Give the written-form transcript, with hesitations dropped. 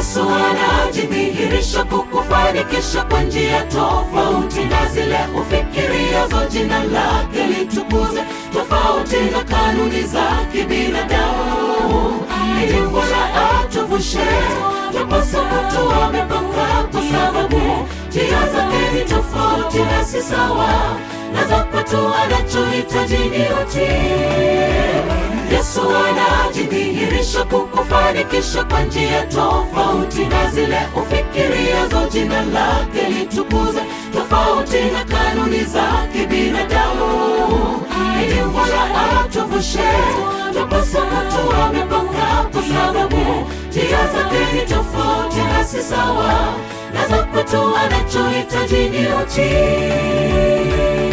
Yesu anajidhihirisha kukufanikisha kwa njia tofauti na zile ufikiriazo. Jina lake litukuze, tofauti na kanuni za kibinadamu. Ili Bwana atuvushe, tupasa kutoa mipaka, kwa sababu njia zake ni tofauti na si sawa na za kwetu. Anachohitaji ni utii. Yesu anajidhihirisha kukufanikisha kwa njia tofauti na zile ufikiriazo. Jina lake litukuze, tofauti na kanuni za kibinadamu. Ili Bwana atuvushe, tupasa kutoa mipaka, kwa sababu njia zake ni tofauti na si sawa na za kwetu. Anachohitaji ni utii.